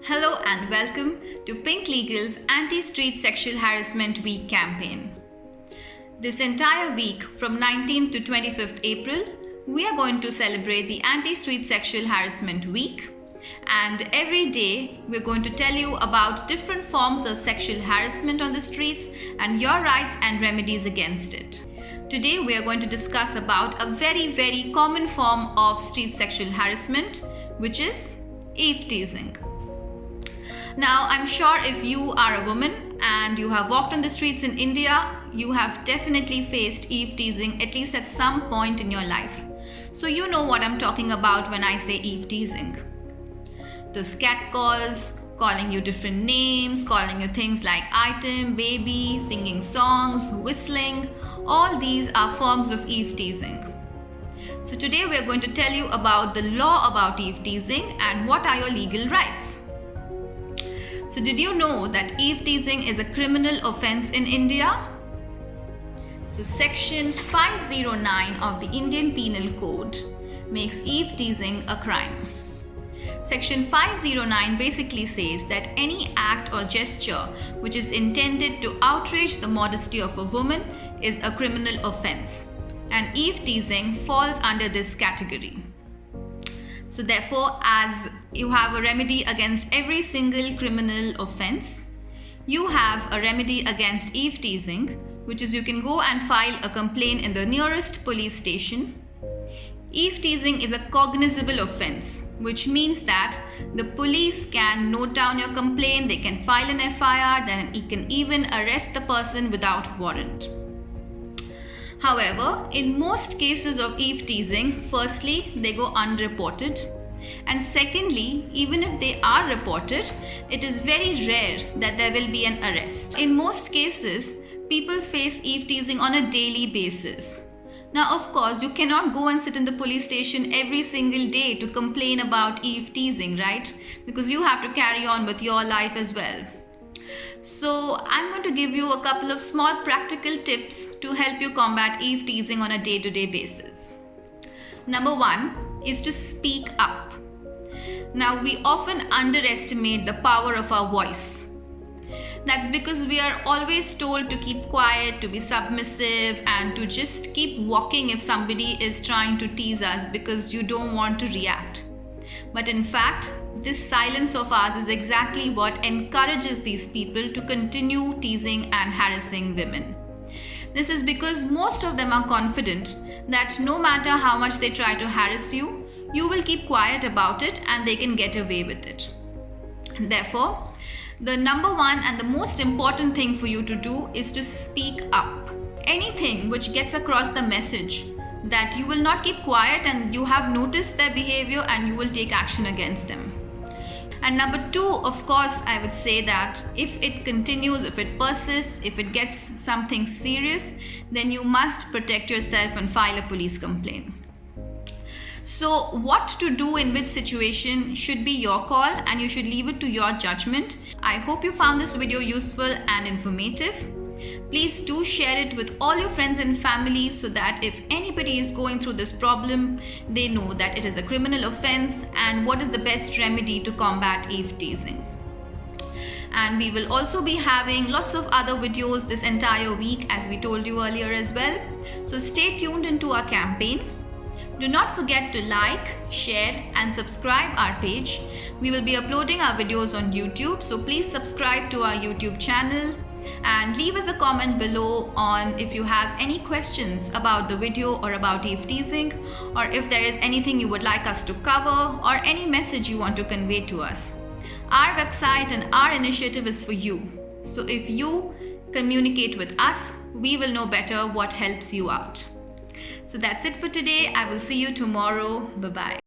Hello and welcome to Pink Legal's Anti-Street Sexual Harassment Week campaign. This entire week from 19th to 25th April, we are going to celebrate the Anti-Street Sexual Harassment Week, and every day we're going to tell you about different forms of sexual harassment on the streets and your rights and remedies against it. Today we are going to discuss about a very common form of street sexual harassment, which is eve teasing. Now, I'm sure if you are a woman and you have walked on the streets in India, you have definitely faced eve teasing at least at some point in your life. So you know what I'm talking about when I say eve teasing. Those cat calls, calling you different names, calling you things like item, baby, singing songs, whistling, all these are forms of eve teasing. So today we are going to tell you about the law about eve teasing and what are your legal rights. So did you know that eve teasing is a criminal offense in India? So Section 509 of the Indian Penal Code makes eve teasing a crime. Section 509 basically says that any act or gesture which is intended to outrage the modesty of a woman is a criminal offense, and eve teasing falls under this category. So therefore, as you have a remedy against every single criminal offense, you have a remedy against eve teasing, which is you can go and file a complaint in the nearest police station. Eve teasing is a cognizable offense, which means that the police can note down your complaint, they can file an FIR, then you can even arrest the person without warrant. However, in most cases of eve teasing, firstly, they go unreported. And secondly, even if they are reported, it is very rare that there will be an arrest. In most cases, people face eve teasing on a daily basis. Now, of course, you cannot go and sit in the police station every single day to complain about eve teasing, right? Because you have to carry on with your life as well. So I'm going to give you a couple of small practical tips to help you combat eve teasing on a day-to-day basis. Number one is to speak up. Now, we often underestimate the power of our voice. That's because we are always told to keep quiet, to be submissive, and to just keep walking if somebody is trying to tease us because you don't want to react. But in fact, this silence of ours is exactly what encourages these people to continue teasing and harassing women. This is because most of them are confident that no matter how much they try to harass you, you will keep quiet about it and they can get away with it. Therefore, the number one and the most important thing for you to do is to speak up. Anything which gets across the message that you will not keep quiet and you have noticed their behavior and you will take action against them. And number two, of course, I would say that if it continues, if it persists, if it gets something serious, then you must protect yourself and file a police complaint. So what to do in which situation should be your call and you should leave it to your judgment. I hope you found this video useful and informative. Please do share it with all your friends and family so that if anybody is going through this problem, they know that it is a criminal offense and what is the best remedy to combat eve teasing. And we will also be having lots of other videos this entire week, as we told you earlier as well. So stay tuned into our campaign. Do not forget to like, share and subscribe our page. We will be uploading our videos on YouTube, so please subscribe to our YouTube channel and leave us a comment below on if you have any questions about the video or about eve teasing, or if there is anything you would like us to cover or any message you want to convey to us. Our website and our initiative is for you. So if you communicate with us, we will know better what helps you out. So that's it for today. I will see you tomorrow. Bye-bye.